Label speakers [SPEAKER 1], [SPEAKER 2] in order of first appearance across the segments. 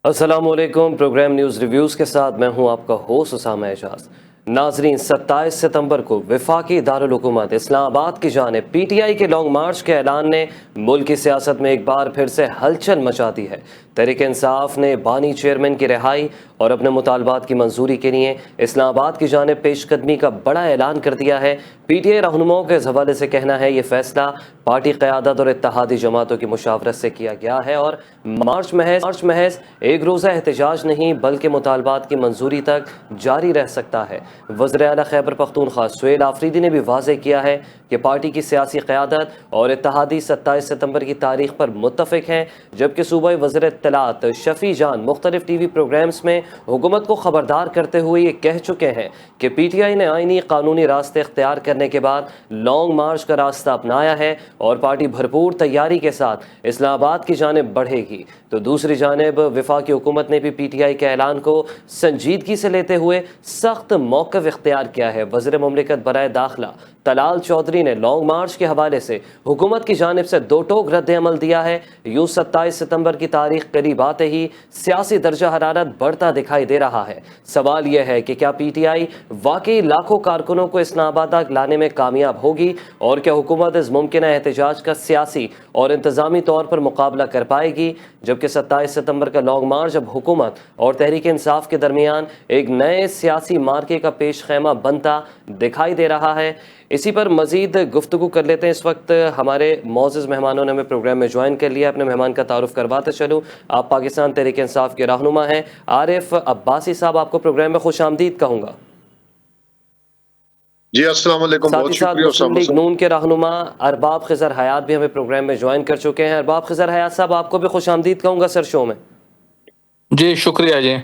[SPEAKER 1] السلام علیکم۔ Programme news reviews کے ساتھ میں ہوں آپ کا ہوسٹ اسامہ اعجاز۔ ناظرین، 27 ستمبر کو وفاقی دارالحکومت اسلام آباد کی جانب پی ٹی آئی کے لانگ مارچ کے اعلان نے ملک کی سیاست میں ایک بار پھر سے ہلچل مچا دی ہے۔ تحریک انصاف نے بانی چیئرمین کی رہائی اور اپنے مطالبات کی منظوری کے لیے اسلام آباد کی جانب پیش قدمی کا بڑا اعلان کر دیا ہے۔ پی ٹی آئی رہنماؤں کے اس حوالے سے کہنا ہے یہ فیصلہ پارٹی قیادت اور اتحادی جماعتوں کی مشاورت سے کیا گیا ہے اور مارچ محض ایک روزہ احتجاج نہیں بلکہ مطالبات کی منظوری تک جاری رہ سکتا ہے۔ وزیر اعلیٰ خیبر پختونخوا سہیل آفریدی نے بھی واضح کیا ہے کہ پارٹی کی سیاسی قیادت اور اتحادی 27 ستمبر کی تاریخ پر متفق ہیں، جبکہ صوبائی وزیر اطلاعات شفیع جان مختلف ٹی وی پروگرامز میں حکومت کو خبردار کرتے ہوئے یہ کہہ چکے ہیں کہ پی ٹی آئی نے آئینی قانونی راستے اختیار کرنے کے بعد لانگ مارچ کا راستہ اپنایا ہے اور پارٹی بھرپور تیاری کے ساتھ اسلام آباد کی جانب بڑھے گی۔ تو دوسری جانب وفاقی حکومت نے بھی پی ٹی آئی کے اعلان کو سنجیدگی سے لیتے ہوئے سخت موقف اختیار کیا ہے۔ وزیر مملکت برائے داخلہ طلال چودھری نے لانگ مارچ کے حوالے سے حکومت کی جانب سے دو ٹوک رد عمل دیا ہے۔ یوں 27 ستمبر کی تاریخ قریب آتے ہی سیاسی درجہ حرارت بڑھتا دکھائی دے رہا ہے۔ سوال یہ ہے کہ کیا پی ٹی آئی واقعی لاکھوں کارکنوں کو اسلام آباد تک لانے میں کامیاب ہوگی، اور کیا حکومت اس ممکنہ احتجاج کا سیاسی اور انتظامی طور پر مقابلہ کر پائے گی؟ جبکہ 27 ستمبر کا لانگ مارچ اب حکومت اور تحریک انصاف کے درمیان ایک نئے سیاسی مارکے کا پیش خیمہ بنتا دکھائی دے رہا ہے۔ اسی پر مزید گفتگو کر لیتے ہیں۔ اس وقت ہمارے معزز مہمانوں نے ہمیں پروگرام میں جوائن کر لیا۔ اپنے مہمان کا تعارف کرواتے چلوں۔ آپ پاکستان تحریک انصاف کے رہنما ہیں عارف عباسی صاحب، آپ کو پروگرام میں خوش آمدید کہوں گا۔
[SPEAKER 2] جی السلام علیکم،
[SPEAKER 1] ساتھ
[SPEAKER 2] بہت
[SPEAKER 1] ہی ساتھ
[SPEAKER 2] شکریہ
[SPEAKER 1] مسلم
[SPEAKER 2] اسامہ
[SPEAKER 1] لیگ
[SPEAKER 2] صاحب۔
[SPEAKER 1] نون کے رہنما ارباب خضر حیات بھی ہمیں پروگرام میں جوائن کر چکے ہیں۔ ارباب خضر حیات صاحب، آپ کو بھی خوش آمدید کہوں گا سر شو میں۔
[SPEAKER 3] جی شکریہ جی۔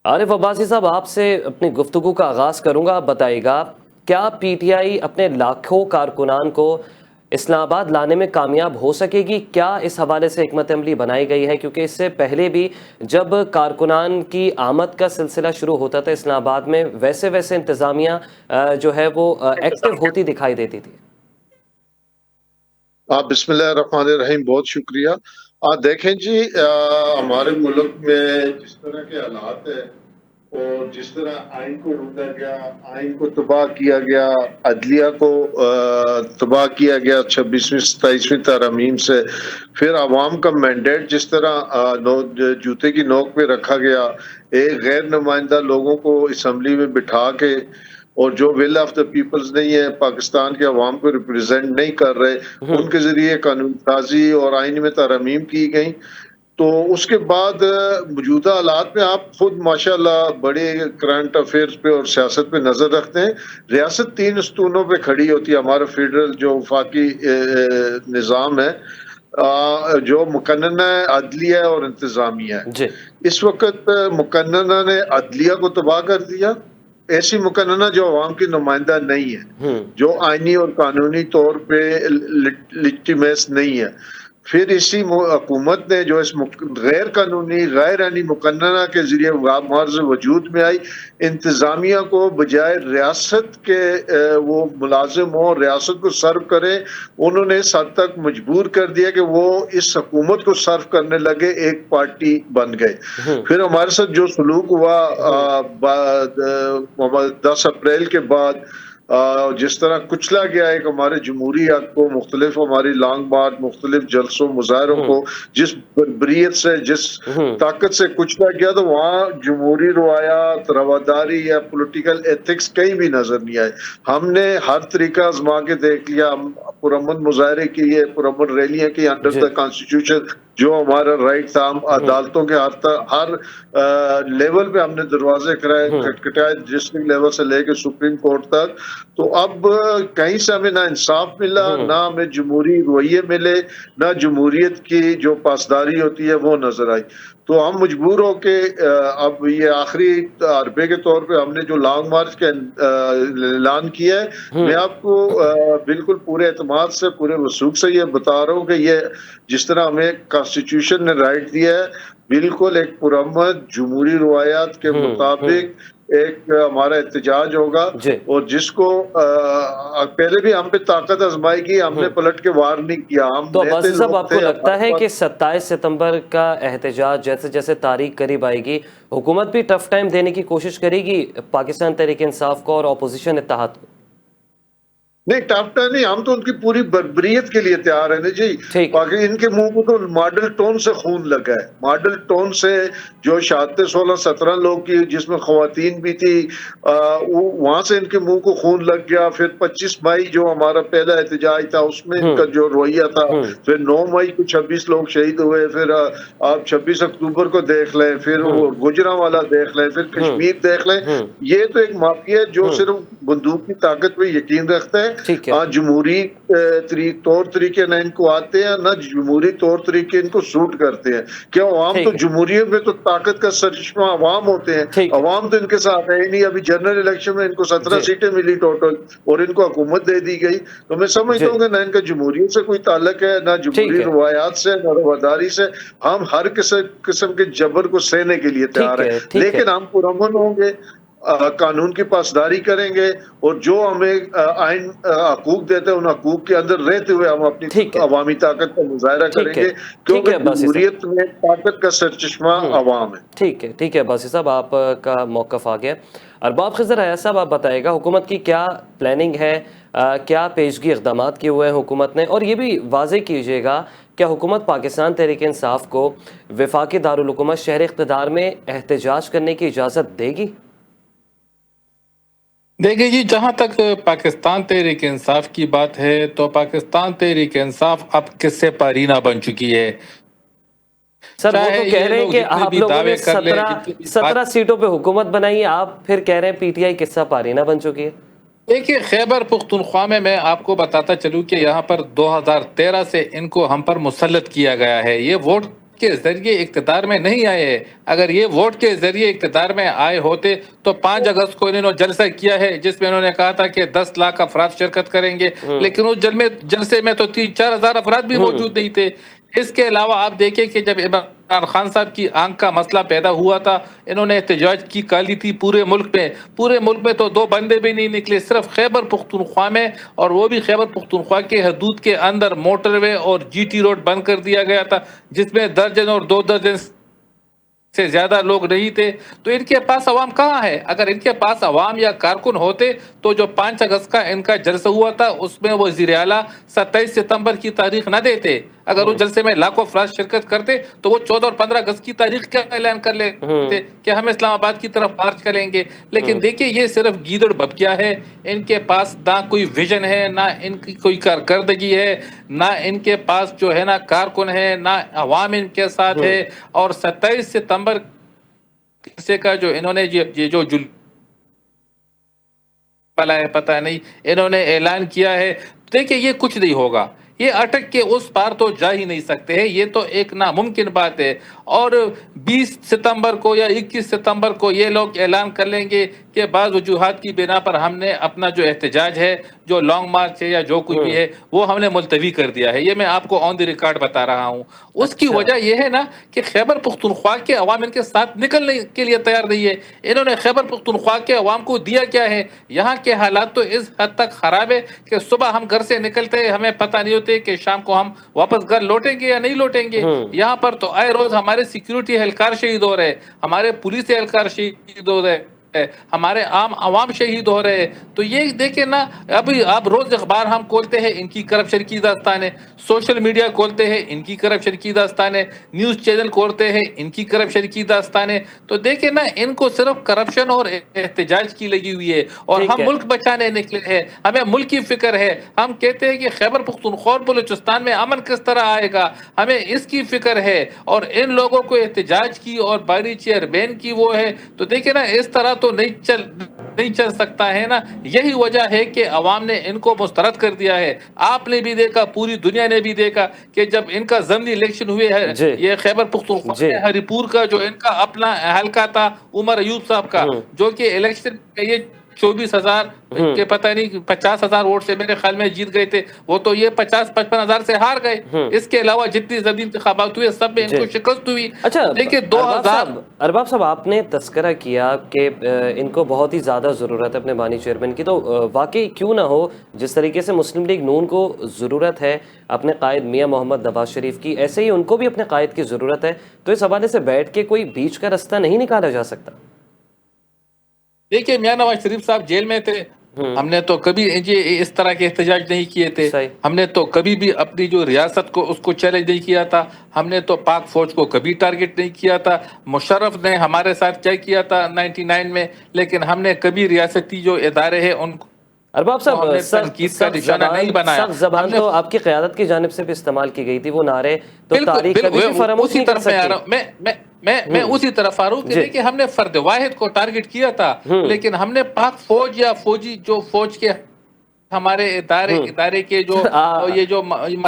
[SPEAKER 1] عارف عباسی صاحب، آپ سے اپنی گفتگو کا آغاز کروں گا۔ آپ بتائیے گا، کیا پی ٹی آئی اپنے لاکھوں کارکنان کو اسلام آباد لانے میں کامیاب ہو سکے گی؟ کیا اس حوالے سے حکمت عملی بنائی گئی ہے؟ کیونکہ اس سے پہلے بھی جب کارکنان کی آمد کا سلسلہ شروع ہوتا تھا اسلام آباد میں، ویسے انتظامیہ جو ہے وہ ایکٹیو ہوتی دکھائی دیتی تھی۔
[SPEAKER 2] بسم اللہ الرحمن الرحیم، بہت شکریہ۔ دیکھیں جی، ہمارے ملک میں جس طرح کے حالات ہیں اور جس طرح آئین کو روکا گیا، آئین کو تباہ کیا گیا، عدلیہ کو تباہ کیا گیا 26ویں 27ویں ترامیم سے، پھر عوام کا مینڈیٹ جس طرح جوتے کی نوک پہ رکھا گیا، ایک غیر نمائندہ لوگوں کو اسمبلی میں بٹھا کے، اور جو ول آف دا پیپلز نہیں ہے، پاکستان کے عوام کو ریپریزینٹ نہیں کر رہے، ان کے ذریعے قانون سازی اور آئین میں ترامیم کی گئیں۔ تو اس کے بعد موجودہ حالات میں آپ خود ماشاءاللہ بڑے کرنٹ افیئرز پہ اور سیاست پہ نظر رکھتے ہیں۔ ریاست 3 ستونوں پہ کھڑی ہوتی ہے۔ ہمارا فیڈرل جو وفاقی نظام ہے، جو مقننہ عدلیہ اور انتظامیہ ہے۔
[SPEAKER 1] جی،
[SPEAKER 2] اس وقت مقننہ نے عدلیہ کو تباہ کر دیا، ایسی مقننہ جو عوام کی نمائندہ نہیں ہے، جو آئینی اور قانونی طور پہ لیجیٹیمیس نہیں ہے۔ پھر اسی حکومت نے جو اس غیر قانونی غیر آئینی مقننہ کے ذریعے معرض وجود میں آئی، انتظامیہ کو بجائے ریاست کے وہ ملازم ہوں، ریاست کو سرو کریں، انہوں نے اس حد تک مجبور کر دیا کہ وہ اس حکومت کو سرو کرنے لگے، ایک پارٹی بن گئے۔ پھر ہمارے ساتھ جو سلوک ہوا 10 اپریل کے بعد، جس طرح کچلا گیا ایک ہمارے جمہوری حق کو، مختلف ہماری لانگ مارچ، مختلف جلسوں مظاہروں کو جس بربریت سے، جس طاقت سے کچلا گیا، تو وہاں جمہوری روایات، رواداری یا پولیٹیکل ایتھکس کہیں بھی نظر نہیں آئے۔ ہم نے ہر طریقہ آزما کے دیکھ لیا، ہم پرامن مظاہرے کیے، پرامن ریلیاں کی انڈر دا کانسٹیٹیوشن، جو ہمارا رائٹ تھا۔ ہم عدالتوں کے ہر لیول پہ ہم نے دروازے کھٹکھٹائے، ڈسٹرکٹ لیول سے لے کے سپریم کورٹ تک۔ تو اب کہیں سے ہمیں نہ انصاف ملا، نہ ہمیں جمہوری رویے ملے، نہ جمہوریت کی جو پاسداری ہوتی ہے وہ نظر آئی۔ تو ہم مجبور ہو کے اب یہ آخری حربے کے طور پہ ہم نے جو لانگ مارچ کا اعلان کیا ہے، میں آپ کو بالکل پورے اعتماد سے، پورے وثوق سے یہ بتا رہا ہوں کہ یہ جس طرح ہمیں کانسٹیٹیوشن نے رائٹ دیا ہے، بالکل ایک پرامن جمہوری روایات کے مطابق ایک ہمارا احتجاج ہوگا
[SPEAKER 1] جی
[SPEAKER 2] اور جس کو پہلے بھی ہم پہ طاقت آزمائی کی, ہم نے پلٹ کے وار نہیں کیا. ہم
[SPEAKER 1] تو
[SPEAKER 2] نیتے
[SPEAKER 1] عباسی صاحب
[SPEAKER 2] لوگ
[SPEAKER 1] آپ کو
[SPEAKER 2] تھے.
[SPEAKER 1] لگتا ہے کہ 27 ستمبر کا احتجاج جیسے جیسے تاریخ قریب آئے گی حکومت بھی ٹف ٹائم دینے کی کوشش کرے گی پاکستان تحریک انصاف کو اور اپوزیشن اتحاد کو؟
[SPEAKER 2] نہیں, ٹاپٹا نہیں, ہم تو ان کی پوری بربریت کے لیے تیار ہیں نا جی.
[SPEAKER 1] ٹھیک
[SPEAKER 2] باقی ان کے منہ کو تو ماڈل ٹون سے خون لگا ہے, ماڈل ٹون سے جو شہادتیں 16-17 لوگ کی جس میں خواتین بھی تھی, وہاں سے ان کے منہ کو خون لگ گیا. پھر 25 مئی جو ہمارا پہلا احتجاج تھا اس میں ان کا جو رویہ تھا, پھر 9 مئی کو 26 لوگ شہید ہوئے. پھر آپ 26 اکتوبر کو دیکھ لیں, پھر وہ گجرانوالہ دیکھ لیں, پھر کشمیر دیکھ لیں. یہ تو ایک مافیا ہے جو صرف بندوق کی طاقت پہ یقین رکھتا ہے.
[SPEAKER 1] ٹھیک ہے
[SPEAKER 2] جمہوری طور طریقے نہ ان کو آتے ہیں, نہ جمہوری طور طریقے ان کو سوٹ کرتے ہیں. کیا عوام تو جمہوریت میں تو طاقت کا سرچشمہ عوام ہوتے ہیں, عوام تو ان کے ساتھ ہے ہی نہیں. ابھی جنرل الیکشن میں ان کو 17 سیٹیں ملی ٹوٹل اور ان کو حکومت دے دی گئی. تو میں سمجھتا ہوں کہ نہ ان کا جمہوریت سے کوئی تعلق ہے, نہ جمہوری روایات سے, نہ رواداری سے. ہم ہر قسم کے جبر کو سہنے کے لیے تیار ہیں, لیکن ہم پرامن ہوں گے, قانون کی پاسداری کریں گے, اور جو ہمیں آئین حقوق دیتے ہیں ان حقوق کے اندر رہتے ہوئے ہم اپنی عوامی طاقت کا مظاہرہ کریں گے, کیونکہ جمہوریت میں طاقت کا سرچشمہ عوام ہے.
[SPEAKER 1] ٹھیک ہے عباسی صاحب, آپ کا موقف آ گیا. ارباب خضر حیات صاحب, آپ بتائے گا حکومت کی کیا پلاننگ ہے, کیا پیشگی اقدامات کیے ہوئے ہیں حکومت نے, اور یہ بھی واضح کیجیے گا کیا حکومت پاکستان تحریک انصاف کو وفاقی دارالحکومت شہر اقتدار میں احتجاج کرنے کی اجازت دے گی؟
[SPEAKER 3] دیکھیں جی, جہاں تک پاکستان تحریک انصاف کی بات ہے تو پاکستان تحریک انصاف اب کس سے پارینہ بن چکی ہے.
[SPEAKER 1] سر وہ تو کہہ رہے ہیں کہ آپ لوگوں نے 17 سیٹوں پہ حکومت بنائی ہے, آپ پھر کہہ رہے ہیں پی ٹی آئی قصہ پارینہ بن چکی ہے.
[SPEAKER 3] دیکھیے, خیبر پختونخوا میں آپ کو بتاتا چلوں کہ یہاں پر 2013 سے ان کو ہم پر مسلط کیا گیا ہے. یہ ووٹ کے ذریعے اقتدار میں نہیں آئے ہیں. اگر یہ ووٹ کے ذریعے اقتدار میں آئے ہوتے تو 5 اگست کو انہوں نے جلسہ کیا ہے جس میں انہوں نے کہا تھا کہ 10 لاکھ افراد شرکت کریں گے, لیکن اس جلسے میں تو 3-4 ہزار افراد بھی موجود نہیں تھے. اس کے علاوہ آپ دیکھیں کہ جب عمران خان صاحب کی آنکھ کا مسئلہ پیدا ہوا تھا, انہوں نے احتجاج کی کالی تھی پورے ملک میں تو 2 بندے بھی نہیں نکلے. صرف خیبر پختونخوا میں, اور وہ بھی خیبر پختونخوا کے حدود کے اندر موٹر وے اور جی ٹی روڈ بند کر دیا گیا تھا جس میں 1 درجن اور 2 درجن سے زیادہ لوگ نہیں تھے. تو ان کے پاس عوام کہاں ہے؟ اگر ان کے پاس عوام یا کارکن ہوتے تو جو 5 اگست کا ان کا جلسہ ہوا تھا اس میں وہ وزیر اعلیٰ 27 ستمبر کی تاریخ نہ دیتے. اگر اس جلسے میں لاکھوں افراد شرکت کرتے تو وہ 14 اور 15 اگست کی تاریخ کا اعلان کر لیتے کہ ہم اسلام آباد کی طرف مارچ کریں گے. لیکن دیکھیں, یہ صرف گیدڑ ببکیا ہے. ان کے پاس نہ کوئی ویژن ہے, نہ ان کی کوئی کارکردگی ہے, نہ ان کے پاس جو ہے نا کارکن ہے, نہ عوام ان کے ساتھ ہے. اور 27 ستمبر کا جو انہوں نے یہ جو پتہ نہیں انہوں نے اعلان کیا ہے, دیکھیں یہ کچھ نہیں ہوگا. یہ اٹک کے اس پار تو جا ہی نہیں سکتے ہیں, یہ تو ایک ناممکن بات ہے. اور 20 ستمبر کو یا 21 ستمبر کو یہ لوگ اعلان کر لیں گے کہ بعض وجوہات کی بنا پر ہم نے اپنا جو احتجاج ہے, جو لانگ مارچ ہے یا جو کچھ بھی ہے, وہ ہم نے ملتوی کر دیا ہے. یہ میں آپ کو آن دی ریکارڈ بتا رہا ہوں. اس کی وجہ یہ ہے نا کہ خیبر پختونخوا کے عوام ان کے ساتھ نکلنے کے لیے تیار نہیں ہے. انہوں نے خیبر پختونخوا کے عوام کو دیا کیا ہے؟ یہاں کے حالات تو اس حد تک خراب ہے کہ صبح ہم گھر سے نکلتے ہمیں پتہ نہیں ہوتے کہ شام کو ہم واپس گھر لوٹیں گے یا نہیں لوٹیں گے. یہاں پر تو آئے روز ہمارے سیکیورٹی اہلکار شہید ہو رہے, ہمارے پولیس اہلکار شہید ہو رہے, ہمارے عام عوام شہید ہو رہے. تو یہ دیکھیں نا, ابھی آپ روز اخبار ہم کھولتے ہیں ان کی کرپشن کی داستانیں, سوشل میڈیا کھولتے ہیں ان کی کرپشن کی داستانیں, نیوز چینل کھولتے ہیں ان کی کرپشن کی داستانیں. تو دیکھیں نا, ان کو صرف کرپشن اور احتجاج کی لگی ہوئی ہے, اور ہم ملک بچانے نکلے ہیں, ہمیں ملک کی فکر ہے. ہم کہتے ہیں کہ خیبر پختونخوا اور بلوچستان میں امن کس طرح آئے گا, ہمیں اس کی فکر ہے. اور ان لوگوں کو احتجاج کی اور باری چیئرمین کی وہ ہے. تو دیکھیں نا, اس طرح تو نہیں چل سکتا ہے نا. یہی وجہ ہے کہ عوام نے ان کو مسترد کر دیا ہے. آپ نے بھی دیکھا, پوری دنیا نے بھی دیکھا کہ جب ان کا ضمنی الیکشن ہوئے ہے, یہ خیبر پختونخوا میں ہری پور کا جو ان کا اپنا حلقہ تھا عمر ایوب صاحب کا, جو کہ الیکشن میں یہ 24,000 کے پتہ نہیں 50,000 ووٹ سے میرے خیال میں جیت گئے تھے، وہ تو یہ 50-55,000 سے ہار گئے۔ اس کے علاوہ جتنی زمین انتخابات ہوئے سب میں ان کو شکست ہوئی۔
[SPEAKER 1] اچھا
[SPEAKER 3] دیکھیں 2000
[SPEAKER 1] ارباب صاحب آپ نے تذکرہ کیا کہ ان کو بہت ہی زیادہ ضرورت ہے اپنے بانی چیئرمین کی، تو واقعی کیوں نہ ہو جس طریقے سے مسلم لیگ نون کو ضرورت ہے اپنے قائد میاں محمد نواز شریف کی، ایسے ہی ان کو بھی اپنے قائد کی ضرورت ہے، تو اس حوالے سے بیٹھ کے کوئی بیچ کا رستہ نہیں نکالا جا سکتا؟
[SPEAKER 3] دیکھیں میاں نواز شریف صاحب جیل میں تھے، ہم نے تو کبھی اس طرح کے احتجاج نہیں کیے تھے، ہم نے تو کبھی بھی اپنی جو ریاست کو اس کو چیلنج نہیں کیا تھا، ہم نے تو پاک فوج کو کبھی ٹارگٹ نہیں کیا تھا۔ مشرف نے ہمارے ساتھ کیا کیا تھا 99 میں، لیکن ہم نے کبھی ریاستی جو ادارے ہیں ان کو
[SPEAKER 1] ارباب صاحب سخت زبان تو آپ کی قیادت کی جانب سے بھی استعمال کی گئی تھی، وہ نعرے تو تاریخ کبھی بھی فراموش نہیں کر سکتی۔
[SPEAKER 3] میں اسی طرف آ رہا ہوں کہ دیکھیں ہم نے فرد واحد کو ٹارگٹ کیا تھا، لیکن ہم نے پاک فوج یا فوجی جو فوج کے ہمارے ادارے کے جو یہ جو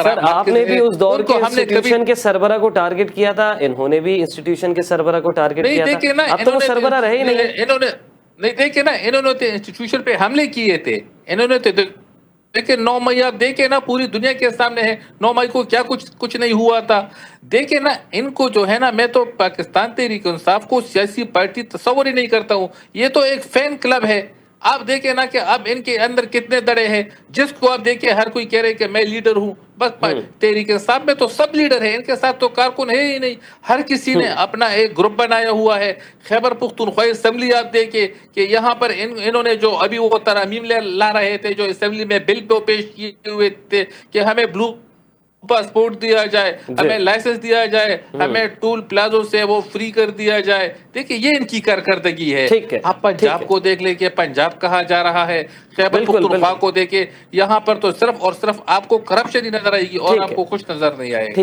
[SPEAKER 1] سر آپ نے بھی اس دور کے انسٹیٹیوشن کے سربراہ کو ٹارگٹ کیا تھا، انہوں نے بھی انسٹیٹیوشن کے سربراہ کو ٹارگٹ کیا تھا، اب تو وہ سربراہ رہے ہی نہیں۔
[SPEAKER 3] نہیں دیکھیں نا انہوں نے انسٹیٹیوشن پہ حملے کیے تھے، انہوں نے دیکھیں 9 مئی آپ دیکھیں نا پوری دنیا کے سامنے ہے، 9 مئی کو کیا کچھ نہیں ہوا تھا۔ دیکھیں نا ان کو جو ہے نا، میں تو پاکستان تحریک انصاف کو سیاسی پارٹی تصور ہی نہیں کرتا ہوں، یہ تو ایک فین کلب ہے۔ آپ دیکھیں نا کہ اب ان کے اندر کتنے دڑے ہیں، جس کو آپ دیکھیں ہر کوئی کہہ رہے کہ میں لیڈر ہوں، بس تحریک انصاف میں تو سب لیڈر ہیں، ان کے ساتھ تو کارکن ہے ہی نہیں، ہر کسی نے اپنا ایک گروپ بنایا ہوا ہے۔ خیبر پختونخوا اسمبلی آپ دیکھیں کہ یہاں پر انہوں نے جو ابھی وہ ترامیم لا رہے تھے، جو اسمبلی میں بل پہ پیش کیے ہوئے تھے کہ ہمیں بلو پاسپورٹ دیا جائے، ہمیں لائسنس دیا جائے، ہمیں ٹول پلازو سے وہ فری کر دیا جائے، دیکھیں یہ ان کی کارکردگی ہے۔ آپ پنجاب کو دیکھ لیں کہ پنجاب کہاں جا رہا ہے، خیبر پختونخوا کو دیکھیں، یہاں پر تو صرف اور صرف آپ کو کرپشن ہی نظر آئے گی اور آپ کو کچھ نظر نہیں آئے گا۔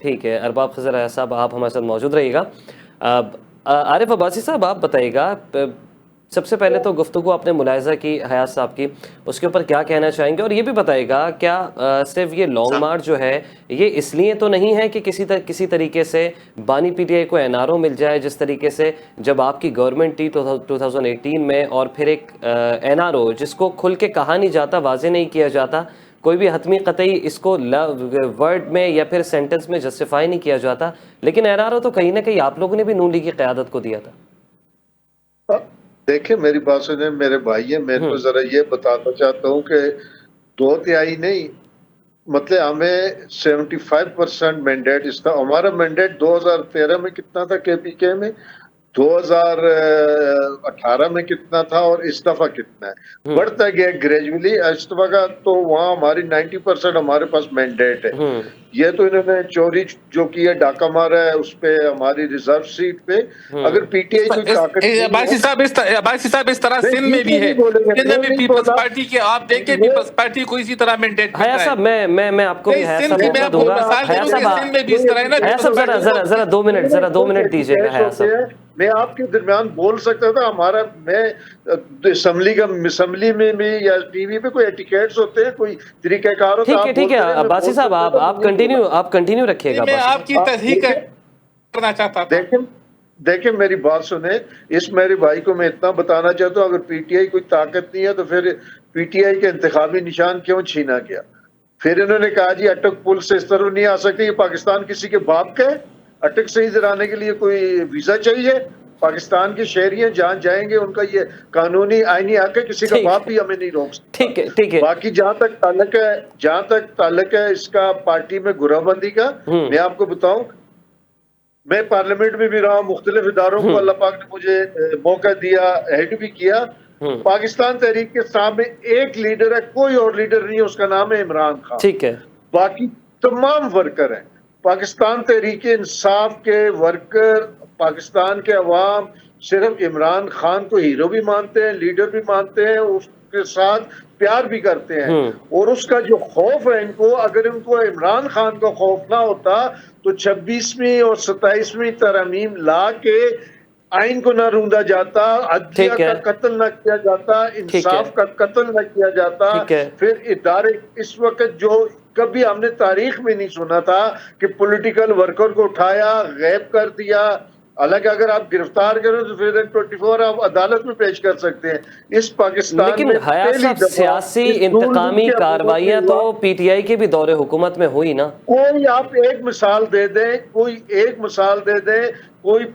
[SPEAKER 1] ٹھیک ہے ارباب خضر ایاز صاحب آپ ہمارے ساتھ موجود رہیے گا۔ عارف عباسی صاحب آپ بتائیے گا، سب سے پہلے تو گفتگو آپ نے ملاحظہ کی حیات صاحب کی، اس کے اوپر کیا کہنا چاہیں گے، اور یہ بھی بتائیے گا کیا صرف یہ لانگ مارچ جو ہے یہ اس لیے تو نہیں ہے کہ کسی طریقے سے بانی پی ٹی آئی کو این آر او مل جائے، جس طریقے سے جب آپ کی گورنمنٹ تھی 2018 میں، اور پھر ایک این آر او جس کو کھل کے کہا نہیں جاتا، واضح نہیں کیا جاتا، کوئی بھی حتمی قطعی اس کو ورڈ میں یا پھر سینٹنس میں جسٹیفائی نہیں کیا جاتا، لیکن این آر او تو کہیں نہ کہیں آپ لوگوں نے بھی نون لیگ کی قیادت کو دیا تھا۔
[SPEAKER 2] دیکھیں میری بات سنیں میرے بھائی ہیں، میں تو ذرا یہ بتانا چاہتا ہوں کہ 2/3 نہیں، مطلب ہمیں 75% مینڈیٹ اس کا، ہمارا مینڈیٹ 2013 میں کتنا تھا کے پی کے میں، 2018 میں کتنا تھا، اور اس دفعہ کتنا ہے، بڑھتا گیا گریجولی۔ اس دفعہ کا تو وہاں ہماری 90% ہمارے پاس مینڈیٹ ہے۔ یہ تو انہوں نے چوری جو کیا، ڈاکہ مارا ہے اس پہ، ہماری ریزرو سیٹ پہ، اگر پی ٹی آئی کوئی طاقت
[SPEAKER 3] عباسی صاحب اس طرح سندھ میں بھی ہے، سندھ میں بھی پیپلز پارٹی کے آپ دیکھیں پیپلز پارٹی کو اسی طرح مینڈیٹ مل رہا ہے۔
[SPEAKER 1] حیات صاحب میں آپ کو حیات صاحب موقع دوں گا، حیات صاحب ذرا 2 منٹ دیجیے گا۔ حیات صاحب
[SPEAKER 2] میں آپ کے درمیان بول سکتا تھا، ہمارا میں اسمبلی میں بھی یا ٹی وی پہ کوئی ایٹیکیٹس ہوتے ہیں، کوئی طریقہ کار ہوتا ہے۔
[SPEAKER 1] ٹھیک ہے عباسی صاحب آپ کنٹینیو رکھیے گا۔
[SPEAKER 3] میں آپ کی تصحیح کرنا چاہتا تھا۔
[SPEAKER 2] دیکھیں میری بات سنیں، اس میرے بھائی کو میں اتنا بتانا چاہتا ہوں، اگر پی ٹی آئی کوئی طاقت نہیں ہے تو پھر پی ٹی آئی کے انتخابی نشان کیوں چھینا گیا؟ پھر انہوں نے کہا جی اٹک پل سے اس طرح نہیں آ سکتے، یہ پاکستان کسی کے باپ کا ہے؟ اٹک سے ادھر آنے کے لیے کوئی ویزا چاہیے؟ پاکستان کے شہری ہیں، جہاں جائیں گے ان کا یہ قانونی آئینی حق ہے، کسی کا باپ بھی ہمیں نہیں روک سکتا۔
[SPEAKER 1] ٹھیک ہے۔
[SPEAKER 2] باقی جہاں تک تعلق ہے اس کا پارٹی میں گروہ بندی کا، میں آپ کو بتاؤں، میں پارلیمنٹ میں بھی رہا، مختلف اداروں کو اللہ پاک نے مجھے موقع دیا، ہیڈ بھی کیا۔ پاکستان تحریک کے سامنے ایک لیڈر ہے، کوئی اور لیڈر نہیں ہے، اس کا نام ہے عمران خان۔
[SPEAKER 1] ٹھیک ہے۔
[SPEAKER 2] باقی تمام ورکر ہیں پاکستان تحریک انصاف کے ورکر، پاکستان کے عوام صرف عمران خان کو ہیرو بھی مانتے ہیں، لیڈر بھی مانتے ہیں، اس کے ساتھ پیار بھی کرتے ہیں، اور اس کا جو خوف ہے ان کو، اگر ان کو عمران خان کا خوف نہ ہوتا تو 26ویں اور 27ویں ترامیم لا کے آئین کو نہ روندا جاتا، عدلیہ کا قتل نہ کیا جاتا، انصاف کا قتل نہ کیا جاتا، پھر ادارے اس وقت جو کبھی ہم نے تاریخ میں نہیں سنا تھا کہ پولیٹیکل ورکر کو اٹھایا، غائب کر دیا، حالانکہ اگر آپ گرفتار کریں تو پھر 24 آپ عدالت میں پیش کر سکتے ہیں. اس پاکستان
[SPEAKER 1] لیکن
[SPEAKER 2] میں
[SPEAKER 1] حیات
[SPEAKER 2] پہلی
[SPEAKER 1] صاحب
[SPEAKER 2] دفعہ
[SPEAKER 1] سیاسی
[SPEAKER 2] اس
[SPEAKER 1] انتقامی
[SPEAKER 2] کے
[SPEAKER 1] کارروائیاں تو پی ٹی آئی کے بھی دور حکومت میں ہوئی نا.
[SPEAKER 2] کوئی آپ ایک مثال دے دیں، کوئی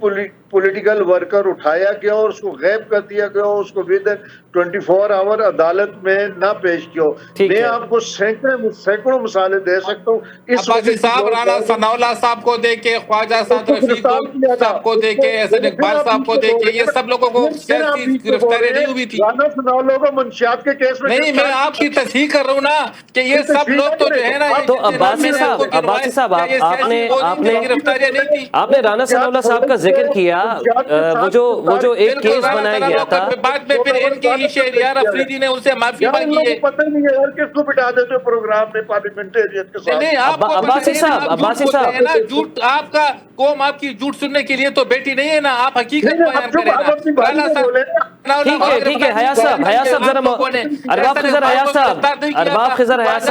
[SPEAKER 2] پولیٹیکل ورکر اٹھایا گیا اور اس کو غائب کر دیا گیا، اس کو ود 24 آور عدالت میں نہ پیش کیا. میں آپ کو سینکڑوں مثالیں دے سکتا ہوں. اس
[SPEAKER 3] عباسی صاحب رانا ثناءاللہ صاحب کو دیکھے، خواجہ سعد رفیق صاحب کو دیکھے، احسن اقبال صاحب کو دیکھے، یہ سب لوگوں کو سیاسی گرفتاریاں نہیں ہوئی تھی.
[SPEAKER 2] رانا ثناءاللہ کو منشیات کے کیس میں
[SPEAKER 3] نہیں، میں آپ کی تصحیح کر رہا ہوں نا کہ یہ سب لوگ تو جو ہے نا،
[SPEAKER 1] تو عباسی صاحب آپ نے رانا ثناءاللہ صاحب کا ذکر کیا، وہ جو ایک کیس بنایا گیا تھا،
[SPEAKER 3] بعد میں پھر ان کی شہریار افریدی نے ان سے معافی مانگی ہے.
[SPEAKER 2] پتہ نہیں ہے اور کس کو بٹھا دیتے پروگرام میں پارلیمنٹیرین کے ساتھ.
[SPEAKER 3] نہیں، آپ کو
[SPEAKER 1] عباسی صاحب
[SPEAKER 3] نا جھوٹ، آپ کا قوم آپ کی جھوٹ سننے کے لیے تو بیٹھی نہیں ہے نا، آپ حقیقت بیان کریں نا.
[SPEAKER 1] ٹھیک ہے حیات صاحب ذرا ارباب خضر حیات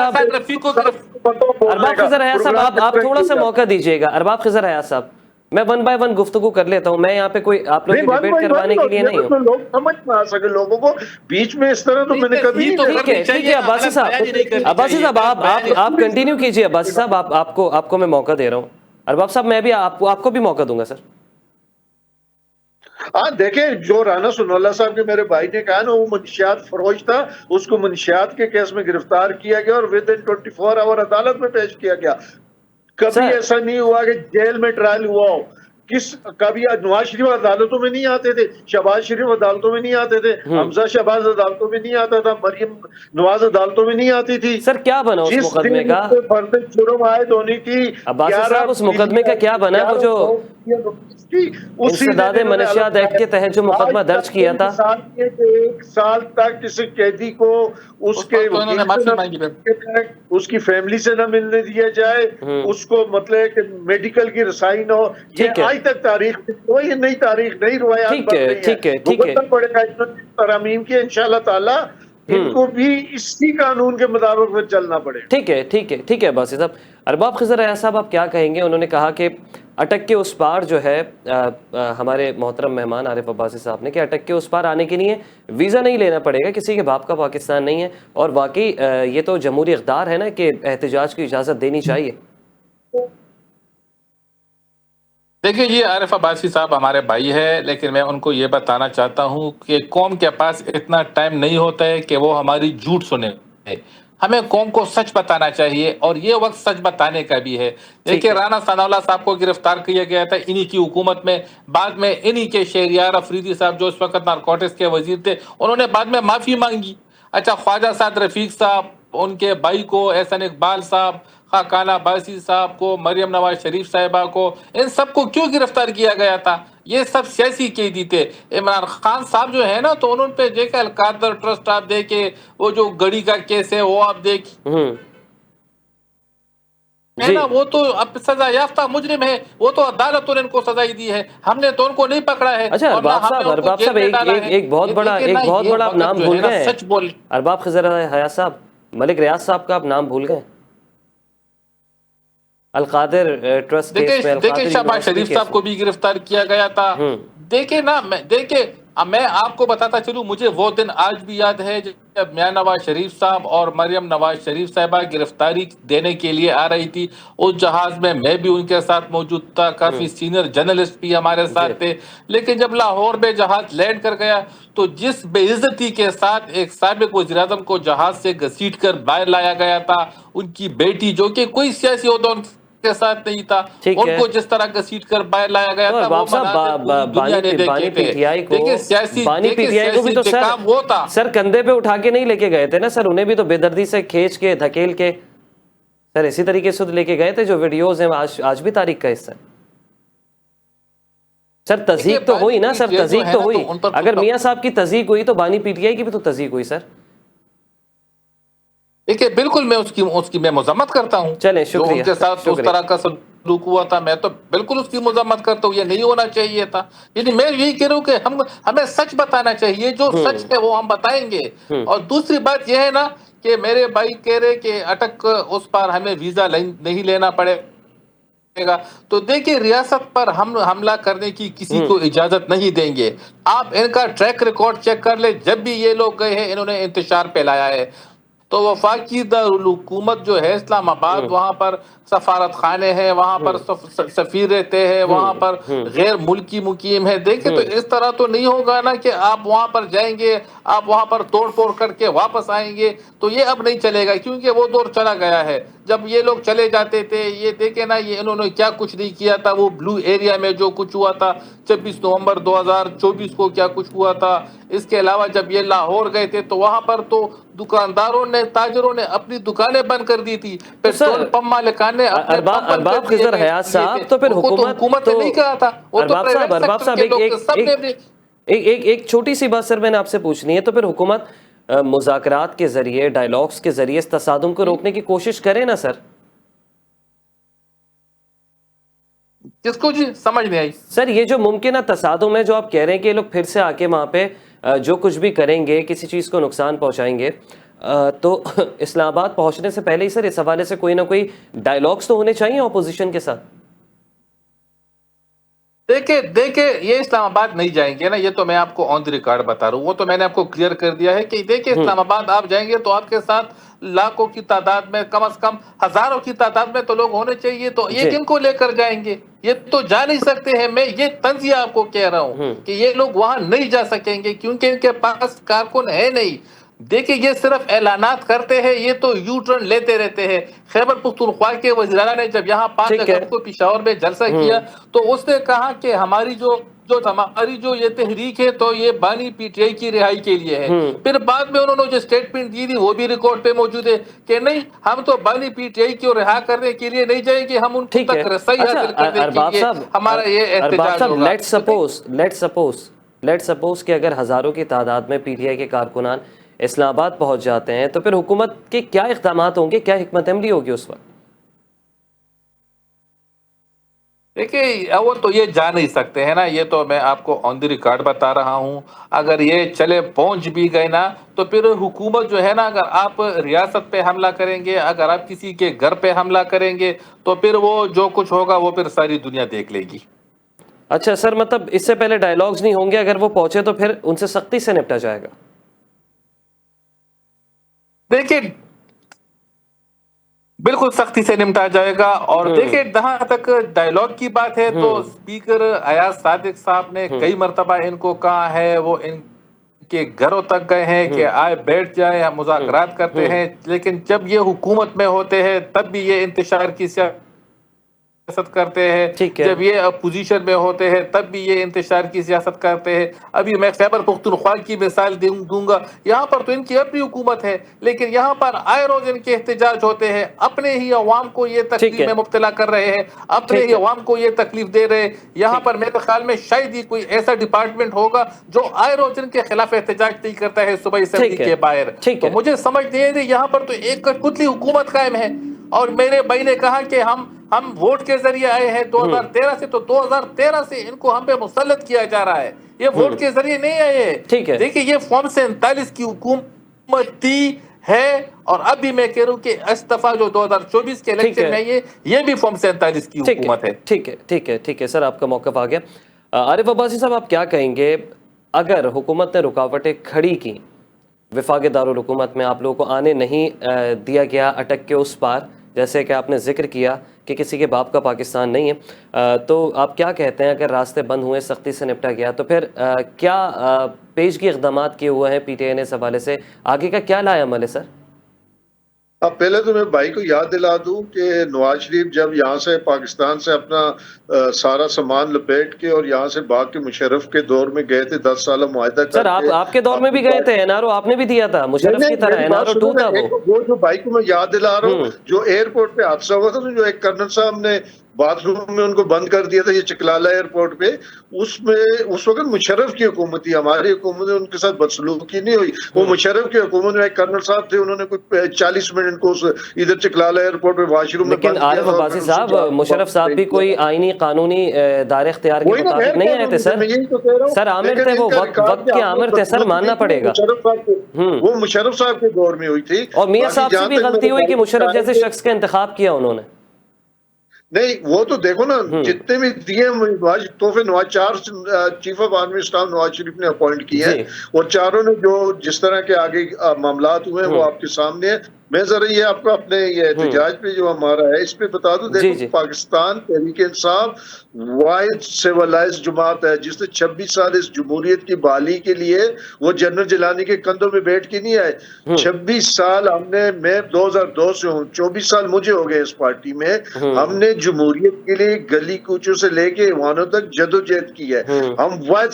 [SPEAKER 1] صاحب آپ تھوڑا سا موقع دیجیے گا. ارباب خضر حیات صاحب، میں 1 بائی 1 گفتگو کر لیتا ہوں. میں یہاں پہ کوئی آپ لوگ کی ڈیبیٹ کروانے کے لیے نہیں ہوں.
[SPEAKER 2] لوگ سمجھ نہ آ سکے لوگوں کو بیچ میں اس طرح، تو میں نے کبھی نہیں.
[SPEAKER 1] ٹھیک ہے عباسی صاحب آپ کنٹینیو کیجیے. عباسی صاحب آپ کو میں موقع دے رہا ہوں. ارباب صاحب میں بھی آپ کو بھی موقع دوں گا سر.
[SPEAKER 2] دیکھیں، جو رانا ثناءاللہ صاحب کے میرے بھائی نے کہا نا، وہ منشیات فروش تھا، اس کو منشیات کے کیس میں گرفتار کیا گیا اور ود 24 آور عدالت میں پیش کیا گیا. کبھی ایسا نہیں ہوا کہ جیل میں ٹرائل ہوا ہو. کبھی نواز شریف عدالتوں میں نہیں آتے تھے، شہباز شریف عدالتوں میں نہیں آتے تھے، حمزہ شہباز عدالتوں میں نہیں آتا تھا، مریم نواز عدالتوں میں نہیں آتی تھی.
[SPEAKER 1] سر کیا بنا اس مقدمے کا؟
[SPEAKER 2] فرد جرم عائد ہونی تھی.
[SPEAKER 1] عباسی صاحب اس مقدمے کا کیا بنا؟ وہ جو انسداد منشیات ایکٹ کے تحت جو مقدمہ درج کیا تھا،
[SPEAKER 2] 1 سال تک کسی قیدی کو اس کے اس کی فیملی سے نہ ملنے دیا جائے، اس کو مطلب کہ میڈیکل کی رسائی نہ ہو. یہ آج تک تاریخ کوئی نئی تاریخ نہیں، روایات پڑے گا ترامیم کی انشاءاللہ تعالی. ان کو بھی اسی قانون کے مطابق چلنا پڑے.
[SPEAKER 1] ٹھیک ہے عباسی صاحب. ارباب خضر حیات صاحب آپ کیا کہیں گے؟ انہوں نے کہا کہ اٹک کے اس پار جو ہے، ہمارے محترم مہمان عارف عباسی صاحب نے، کہ اٹک کے اس پار آنے کے لیے ویزا نہیں لینا پڑے گا، کسی کے باپ کا پاکستان نہیں ہے. اور واقعی یہ تو جمہوری اقدار ہے نا کہ احتجاج کی اجازت دینی چاہیے.
[SPEAKER 3] دیکھیں جی، عارف عباسی صاحب ہمارے بھائی ہے، لیکن میں ان کو یہ بتانا چاہتا ہوں کہ قوم کے پاس اتنا ٹائم نہیں ہوتا ہے کہ وہ ہماری جھوٹ سنے. ہمیں قوم کو سچ بتانا چاہیے اور یہ وقت سچ بتانے کا بھی ہے. دیکھیں، رانا ثناءاللہ صاحب کو گرفتار کیا گیا تھا انہی کی حکومت میں، بعد میں انہی کے شہریار افریدی صاحب جو اس وقت نارکوٹکس کے وزیر تھے، انہوں نے بعد میں معافی مانگی. اچھا، خواجہ سعد رفیق صاحب، ان کے بھائی کو احسن اقبال صاحب، خاقان عباسی صاحب کو، مریم نواز شریف صاحبہ کو، ان سب کو کیوں گرفتار کیا گیا تھا؟ یہ سب سیاسی قیدی تھے. عمران خان صاحب جو ہے نا، تو انہوں پہ دیکھے القادر ٹرسٹ آپ دیکھے، وہ جو گڑی کا کیس ہے وہ آپ دیکھیں ہے نا، وہ تو اب سزا یافتہ مجرم ہے، وہ تو عدالتوں نے ان کو سزا دی ہے، ہم نے تو ان کو نہیں پکڑا ہے.
[SPEAKER 1] اچھا ارباب صاحب ایک بہت بڑا آپ نام بھول گئے.
[SPEAKER 3] سچ بول.
[SPEAKER 1] ارباب خضر حیات صاحب، ملک ریاض صاحب کا آپ نام بھول گئے. القادر ٹرسٹ کیس میں
[SPEAKER 3] دیکھیں شہباز شریف صاحب کو بھی گرفتار کیا گیا تھا. دیکھیں نا، میں آپ کو بتاتا چلوں، مجھے وہ دن آج بھی یاد ہے جب میاں نواز شریف صاحب اور مریم نواز شریف صاحبہ گرفتاری دینے کے لیے آ رہی تھی. اس جہاز میں بھی ان کے ساتھ موجود تھا، کافی سینئر جرنلسٹ بھی ہمارے ساتھ تھے. لیکن جب لاہور میں جہاز لینڈ کر گیا تو جس بے عزتی کے ساتھ ایک سابق وزیر اعظم کو جہاز سے گھسیٹ کر باہر لایا گیا تھا، ان کی بیٹی جو کہ کوئی سیاسی عہدہ کے ساتھ نہیں تھا، ان کو جس طرح گھسیٹ کر باہر لایا گیا تھا، وہ دنیا نے دیکھے تھے. دیکھیں سیاسی
[SPEAKER 1] بھی تو
[SPEAKER 3] انتقام وہ تھا.
[SPEAKER 1] سر کندھے پہ اٹھا کے نہیں لے کے گئے تھے نا سر، انہیں بھی تو بے دردی سے کھینچ کے دھکیل کے سر اسی طریقے سے لے کے گئے تھے. جو ویڈیوز ہیں آج بھی تاریخ کا حصہ ہے. سر تصدیق تو ہوئی نا، سر تصدیق تو ہوئی. اگر میاں صاحب کی تصدیق ہوئی تو بانی پی ٹی آئی کی بھی تو تصدیق ہوئی سر.
[SPEAKER 3] دیکھیں بالکل میں اس کی میں مذمت کرتا ہوں.
[SPEAKER 1] چلیں شکریہ.
[SPEAKER 3] ان کے ساتھ اس طرح کا سلوک ہوا تھا، میں تو بالکل اس کی مذمت کرتا ہوں. یہ نہیں ہونا چاہیے تھا. یعنی میں یہی کہہ رہا ہوں کہ ہمیں سچ بتانا چاہیے، جو سچ ہے وہ ہم بتائیں گے. اور دوسری بات یہ ہے نا کہ میرے بھائی کہہ رہے کہ اٹک اس پار ہمیں ویزا نہیں لینا پڑے گا تو دیکھیں ریاست پر ہم حملہ کرنے کی کسی کو اجازت نہیں دیں گے. آپ ان کا ٹریک ریکارڈ چیک کر لیں, جب بھی یہ لوگ گئے ہیں انہوں نے انتشار پھیلایا ہے. تو وفاقی دارالحکومت جو ہے اسلام آباد, وہاں پر سفارت خانے ہیں, وہاں پر سفیر رہتے ہیں, وہاں پر غیر ملکی مقیم ہے. دیکھیں تو اس طرح تو نہیں ہوگا نا کہ آپ وہاں پر جائیں گے, آپ وہاں پر توڑ پھوڑ کر کے واپس آئیں گے, تو یہ اب نہیں چلے گا کیونکہ وہ دور چلا گیا ہے جب یہ لوگ چلے جاتے تھے. یہ دیکھیں نا یہ انہوں نے کیا کچھ نہیں کیا تھا, وہ بلو ایریا میں جو کچھ ہوا تھا 26 نومبر 2024 کو کیا کچھ ہوا تھا. اس کے علاوہ جب یہ لاہور گئے تھے تو وہاں پر تو دکانداروں نے, تاجروں نے اپنی دکانیں بند کر دی تھی, پیٹرول پمپ مالکان نے اپنے
[SPEAKER 1] ارباب خضر حیات صاحب, تو پھر
[SPEAKER 3] حکومت نے نہیں کہا تھا, وہ تو
[SPEAKER 1] ارباب صاحب ایک چھوٹی سی بات سر میں نے آپ سے پوچھنی ہے, تو پھر حکومت مذاکرات کے ذریعے, ڈائیلاگز کے ذریعے اس تصادم کو روکنے کی کوشش کرے نا سر.
[SPEAKER 3] کس کو جی سمجھ نہیں آئی
[SPEAKER 1] سر؟ یہ جو ممکنہ تصادم ہے جو آپ کہہ رہے ہیں کہ یہ لوگ پھر سے آ کے وہاں پہ جو کچھ بھی کریں گے, کسی چیز کو نقصان پہنچائیں گے, تو اسلام آباد پہنچنے سے پہلے ہی سر اس حوالے سے کوئی نہ کوئی ڈائیلاگز تو ہونے چاہیے اپوزیشن کے ساتھ.
[SPEAKER 3] دیکھیں یہ اسلام آباد نہیں جائیں گے نا, یہ تو میں آپ کو آن دی ریکارڈ بتا رہا ہوں, وہ تو میں نے آپ کو کلیئر کر دیا ہے کہ دیکھیں اسلام آباد آپ جائیں گے تو آپ کے ساتھ لاکھوں کی تعداد میں, کم از کم ہزاروں کی تعداد میں تو لوگ ہونے چاہیے. تو یہ کن کو لے کر جائیں گے؟ یہ تو جا نہیں سکتے ہیں. میں یہ طنزیہ آپ کو کہہ رہا ہوں کہ یہ لوگ وہاں نہیں جا سکیں گے کیونکہ ان کے پاس کارکن ہے نہیں. دیکھیں یہ صرف اعلانات کرتے ہیں, یہ تو یو ٹرن لیتے رہتے ہیں. خیبر پختونخوا کے وزیر اعلیٰ نے جب یہاں 5 اگست کو پشاور میں جلسہ کیا تو اس نے کہا کہ ہماری جو یہ تحریک ہے تو یہ بانی پی ٹی آئی کی رہائی کے لیے ہے. پھر بعد میں انہوں نے جو سٹیٹمنٹ دی تھی وہ بھی ریکارڈ پہ موجود ہے کہ نہیں, ہم تو بانی پی ٹی آئی کو رہا کرنے کے لیے نہیں جائیں گے, ہم ان تک رسائی حاصل کرنے کے لیے ہمارا یہ احتجاج ہوگا.
[SPEAKER 1] لیٹ سپوز کہ اگر ہزاروں کی تعداد میں پی ٹی آئی کے کارکنان اسلام آباد پہنچ جاتے ہیں تو پھر حکومت کے کیا اقدامات ہوں گے, کیا حکمت عملی ہوگی اس وقت؟
[SPEAKER 3] دیکھیں اور تو یہ جا نہیں سکتے ہیں نا, یہ تو میں آپ کو آن دی ریکارڈ بتا رہا ہوں. اگر یہ چلے پہنچ بھی گئے نا تو پھر حکومت جو ہے نا, اگر آپ ریاست پہ حملہ کریں گے, اگر آپ کسی کے گھر پہ حملہ کریں گے تو پھر وہ جو کچھ ہوگا وہ پھر ساری دنیا دیکھ لے گی.
[SPEAKER 1] اچھا سر, مطلب اس سے پہلے ڈائیلاگز نہیں ہوں گے, اگر وہ پہنچے تو پھر ان سے سختی سے نپٹا جائے گا.
[SPEAKER 3] دیکھیں بالکل سختی سے نمٹا جائے گا. اور دیکھیں جہاں تک ڈائیلاگ کی بات ہے تو اسپیکر ایاز صادق صاحب نے کئی مرتبہ ان کو کہا ہے, وہ ان کے گھروں تک گئے ہیں کہ آئے بیٹھ جائیں, ہم مذاکرات کرتے ہیں. لیکن جب یہ حکومت میں ہوتے ہیں تب بھی یہ انتشار کی سیاست کرتے ہیں, جب یہ اپوزیشن میں ہوتے ہیں تب بھی یہ انتشار کی سیاست کرتے ہیں. ابھی میں خیبر پختونخوا کی مثال دوں گا, یہاں پر تو ان کی اپنی حکومت ہے لیکن یہاں پر آئے روز ان کے احتجاج ہوتے ہیں, اپنے ہی عوام کو یہ تکلیف میں مبتلا کر رہے ہیں, اپنے ہی عوام کو یہ تکلیف دے رہے ہیں. یہاں پر میرے خیال میں شاید ہی کوئی ایسا ڈپارٹمنٹ ہوگا جو آئے روز ان کے خلاف احتجاج نہیں کرتا ہے صوبائی اسمبلی کے باہر. تو مجھے سمجھ نہیں ہے, یہاں پر تو ایک کتلی حکومت قائم ہے. اور میرے بھائی نے کہا کہ ہم ووٹ کے ذریعے آئے ہیں 2013 سے, تو 2013 سے ان کو ہم پہ مسلط کیا جا رہا ہے, یہ ووٹ کے ذریعے نہیں آئے ہیں. دیکھیں یہ فارم 47 کی حکومت تھی ہے, اور اب بھی میں کہہ رہا ہوں کہ استعفیٰ جو 2024 کے الیکشن میں یہ بھی فارم 47 کی حکومت ہے.
[SPEAKER 1] ٹھیک ہے سر, آپ کا موقف آ گیا. عارف عباسی صاحب, آپ کیا کہیں گے اگر حکومت نے رکاوٹیں کھڑی کی, وفاق دارالحکومت میں آپ لوگوں کو آنے نہیں دیا گیا اٹک کے اس پار, جیسے کہ آپ نے ذکر کیا کہ کسی کے باپ کا پاکستان نہیں ہے, تو آپ کیا کہتے ہیں اگر راستے بند ہوئے, سختی سے نپٹا گیا, تو پھر کیا پیشگی اقدامات کیے ہوئے ہیں پی ٹی آئی نے اس حوالے سے, آگے کا کیا لایا عمل ہے سر؟
[SPEAKER 2] اب پہلے تو میں بھائی کو یاد دلا دوں کہ نواز شریف جب یہاں سے پاکستان سے اپنا سارا سامان لپیٹ کے اور یہاں سے بھاگ کے مشرف کے دور میں گئے تھے 10 سالہ معاہدہ کر کے.
[SPEAKER 1] سر آپ کے دور میں بھی گئے تھے, این آر او آپ نے بھی دیا تھا, مشرف کی طرح این آر او 2 تھا
[SPEAKER 2] وہ جو بھائی کو میں یاد دلا رہا ہوں, جو ایئرپورٹ پہ حادثہ ہوا تھا تو جو ایک کرنل صاحب نے باتھ روم میں ان کو بند کر دیا تھا, یہ چکلالہ ایئرپورٹ پہ, اس وقت مشرف کی حکومت تھی, ہماری حکومت نے ان کے ساتھ بدسلوکی نہیں ہوئی. وہ مشرف کی حکومت میں ایک کرنل صاحب تھے, انہوں نے کوئی 40 منٹ کو ادھر چکلالہ ایئرپورٹ پہ واش روم میں بند کیا.
[SPEAKER 1] عارف عباسی صاحب, مشرف صاحب بھی کوئی آئینی قانونی دائرہ اختیار کے مطابق نہیں آئے تھے سر. سر عامر تھے, وہ وقت کے عامر تھے سر, ماننا پڑے گا.
[SPEAKER 2] وہ مشرف صاحب کے دور میں ہوئی تھی.
[SPEAKER 1] اور میاں صاحب سے بھی غلطی ہوئی کہ مشرف جیسے شخص کا انتخاب کیا انہوں نے.
[SPEAKER 2] نہیں وہ تو دیکھو نا جتنے بھی دیے نواز تحفے نواز 4 chief of army staff Nawaz Sharif نے اپوائنٹ کیے ہیں اور چاروں نے جو جس طرح کے آگے معاملات ہوئے ہیں وہ آپ کے سامنے ہیں. میں ذرا یہ آپ کو اپنے یہ احتجاج پہ جو ہمارا ہے اس پہ بتا دوں. دیکھو پاکستان تحریک انصاف واحد سیولائز جماعت ہے جس نے 26 سال اس جمہوریت کی بحالی کے لیے وہ جنرل جیلانی کے کندھوں میں بیٹھ کے نہیں آئے. 26 سال ہم نے, میں 2002 سے ہوں, 24 سال مجھے ہو گئے اس پارٹی میں. ہم نے جمہوریت کے لیے گلی کوچوں سے لے کے ایوانوں تک جدوجہد کی ہے. ہم واحد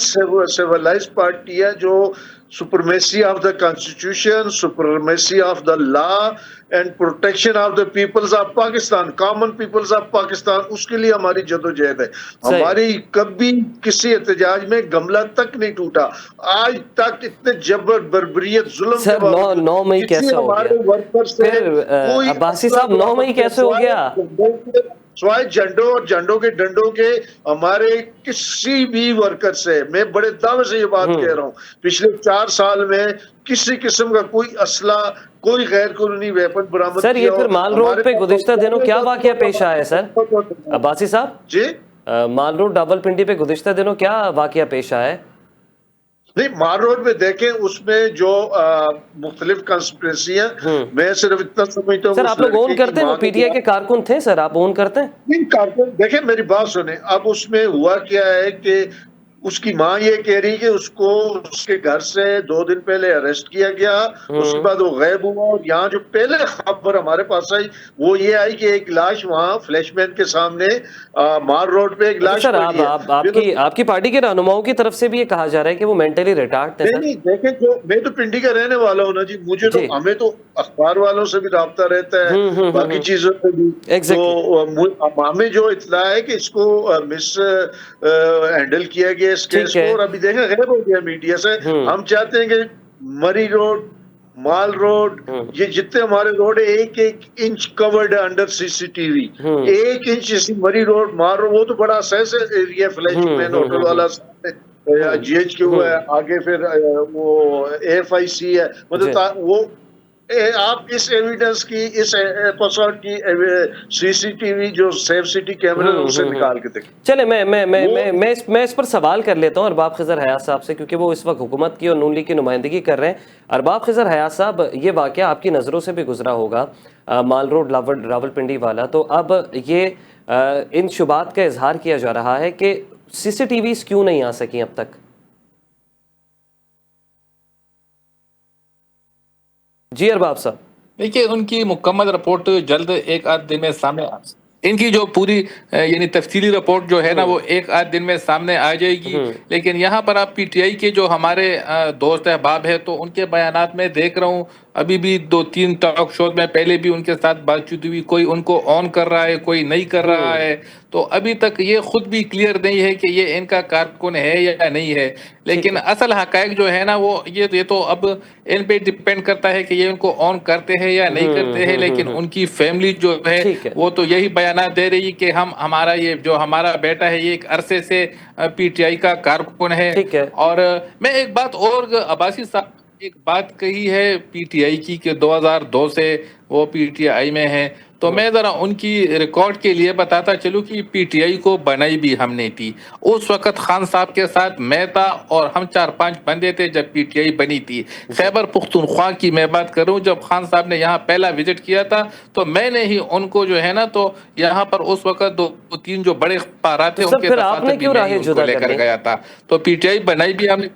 [SPEAKER 2] سیولائز پارٹی ہے جو supremacy of the constitution, supremacy of the law and protection of the peoples of Pakistan, common peoples of Pakistan, اس کے لیے ہماری جدوجہد ہے. ہماری کبھی کسی احتجاج میں گملہ تک نہیں ٹوٹا. آج تک اتنے جبر بربریت ظلم کے باوجود
[SPEAKER 1] 9 مئی کیسے ہو گیا؟ عباسی صاحب 9 مئی کیسے ہو گیا؟
[SPEAKER 2] سوائے جھنڈوں اور جھنڈوں کے ڈنڈوں کے ہمارے کسی بھی ورکر سے, میں بڑے دعوے سے یہ بات کہہ رہا ہوں, پچھلے 4 سال میں کسی قسم کا کوئی اسلحہ, کوئی غیر قانونی ویپن برآمد
[SPEAKER 1] سر. یہ پھر مال روڈ پہ گزشتہ دنوں کیا واقعہ پیش آیا ہے سر عباسی صاحب؟
[SPEAKER 2] جی
[SPEAKER 1] مال روڈ راولپنڈی پہ گزشتہ دنوں کیا واقعہ پیش آیا ہے؟
[SPEAKER 2] نہیں, مال روڈ میں دیکھیں اس میں جو مختلف کانسپریسی ہیں, میں صرف اتنا سمجھتا ہوں.
[SPEAKER 1] سر آپ لوگ اون کرتے ہیں, وہ پی ٹی آئی کے کارکن تھے سر, آپ اون کرتے ہیں؟
[SPEAKER 2] نہیں کارکن, دیکھیں میری بات سنیں. اب اس میں ہوا کیا ہے کہ اس کی ماں یہ کہہ رہی کہ اس کو اس کے گھر سے 2 دن پہلے اریسٹ کیا گیا, اس کے بعد وہ غائب ہوا. اور یہاں جو پہلے خبر ہمارے پاس آئی وہ یہ آئی کہ ایک لاش وہاں فلیش مین کے سامنے مار روڈ پہ ایک لاش پڑی ہے.
[SPEAKER 1] آپ کی پارٹی کے رہنماؤں کی طرف سے بھی یہ کہا جا رہا ہے کہ وہ مینٹلی ریٹارڈ تھے.
[SPEAKER 2] نہیں دیکھیں, جو میں تو پنڈی کا رہنے والا ہوں نا جی, مجھے تو ہمیں تو اخبار والوں سے بھی رابطہ رہتا ہے, باقی چیزوں سے بھی. تو ہمیں جو اطلاع ہے کہ اس کو مس ہینڈل کیا گیا اس کیس کو, اور ابھی دیکھیں غائب ہو گیا میڈیا سے. ہم چاہتے ہیں کہ مری روڈ, مال روڈ, یہ جتنے ہمارے روڈ ہے 1 انچ کورڈ ہے انڈر CCTV. 1 انچ مری روڈ, مال روڈ, وہ تو بڑا سیس ایریا, فلیش مین ہوٹل والا GHQ ہے, آگے پھر وہ AFIC ہے. مطلب وہ آپ اس ایویڈنس کی, اس ایپیسوڈ کی CCTV جو سیف سٹی کیمرے ان سے نکال کے دیکھیں.
[SPEAKER 1] چلے میں اس پر سوال کر لیتا ہوں ارباب خضر حیات صاحب سے, کیونکہ وہ اس وقت حکومت کی اور نون لیگ کی نمائندگی کر رہے ہیں. ارباب خضر حیات صاحب, یہ واقعہ آپ کی نظروں سے بھی گزرا ہوگا, مال روڈ راولپنڈی والا. تو اب یہ ان شبہات کا اظہار کیا جا رہا ہے کہ CCTVs کیوں نہیں آ سکی اب تک؟ جی ارباب صاحب.
[SPEAKER 3] دیکھیے ان کی مکمل رپورٹ جلد 1-8 دن میں سامنے, ان کی جو پوری یعنی تفصیلی رپورٹ جو ہے نا وہ 1-8 دن میں سامنے آ جائے گی. لیکن یہاں پر آپ PTI کے جو ہمارے دوست احباب ہے تو ان کے بیانات میں دیکھ رہا ہوں, ابھی بھی 2-3 ٹاک شوز میں پہلے بھی ان کے ساتھ بات چیت ہوئی, کوئی ان کو آن کر رہا ہے, کوئی نہیں کر رہا ہے. تو ابھی تک یہ خود بھی کلیئر نہیں ہے کہ یہ ان کا کارکن ہے یا نہیں ہے. لیکن اصل حقائق جو ہے نا وہ یہ تو اب ان پہ ڈیپینڈ کرتا ہے کہ یہ ان کو آن کرتے ہیں یا نہیں کرتے ہیں. لیکن ان کی فیملی جو ہے وہ تو یہی بیانات دے رہی کہ ہمارا یہ جو ہمارا بیٹا ہے یہ ایک عرصے سے PTI کا کارکن ہے. اور میں ایک بات اور, عباسی صاحب ایک بات کہی ہے PTI کی کہ 2002 سے وہ PTI میں ہیں, تو میں ذرا ان کی ریکارڈ کے لیے بتاتا چلوں کہ PTI کو بنائی بھی ہم نے تھی. اس وقت خان صاحب کے ساتھ میں تھا اور ہم 4-5 بندے تھے جب PTI بنی تھی. خیبر پختونخوا کی میں بات کروں, جب خان صاحب نے یہاں پہلا وزٹ کیا تھا تو میں نے ہی ان کو جو ہے نا تو یہاں پر اس وقت 2-3 جو بڑے اخبارات تھے ان کے ساتھ بھی میں ان کو لے کر گیا تھا. تو PTI بنائی بھی ہم نے.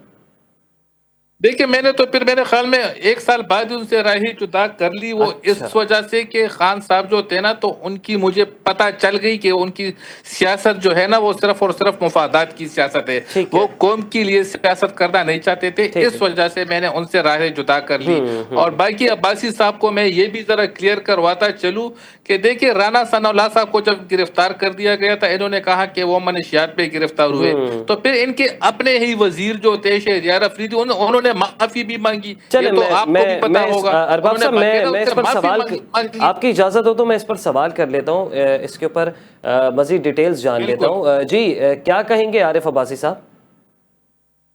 [SPEAKER 3] دیکھیں میں نے تو پھر میرے خیال میں 1 سال بعد ان سے راہی جدا کر لی, وہ اس وجہ سے کہ خان صاحب جو تھے نا تو ان کی مجھے پتہ چل گئی کہ ان کی سیاست جو ہے نا وہ صرف اور صرف مفادات کی سیاست ہے, وہ قوم کے لیے سیاست کرنا نہیں چاہتے تھے. اس وجہ سے میں نے ان سے راہ جدا کر لی. اور باقی عباسی صاحب کو میں یہ بھی ذرا کلیئر کرواتا چلوں کہ دیکھیں رانا ثناء اللہ صاحب کو جب گرفتار کر دیا گیا تھا, انہوں نے کہا کہ وہ منشیات پہ گرفتار ہوئے, تو پھر ان کے اپنے ہی وزیر جو تھے شہریار افریدی, انہوں نے معافی بھی مانگی.
[SPEAKER 1] چلے
[SPEAKER 3] میں
[SPEAKER 1] ارباب صاحب میں اس پر سوال, آپ کی اجازت ہو تو میں اس پر سوال کر لیتا ہوں, اس کے اوپر مزید ڈیٹیلز جان لیتا ہوں. جی کیا کہیں گے عارف عباسی صاحب؟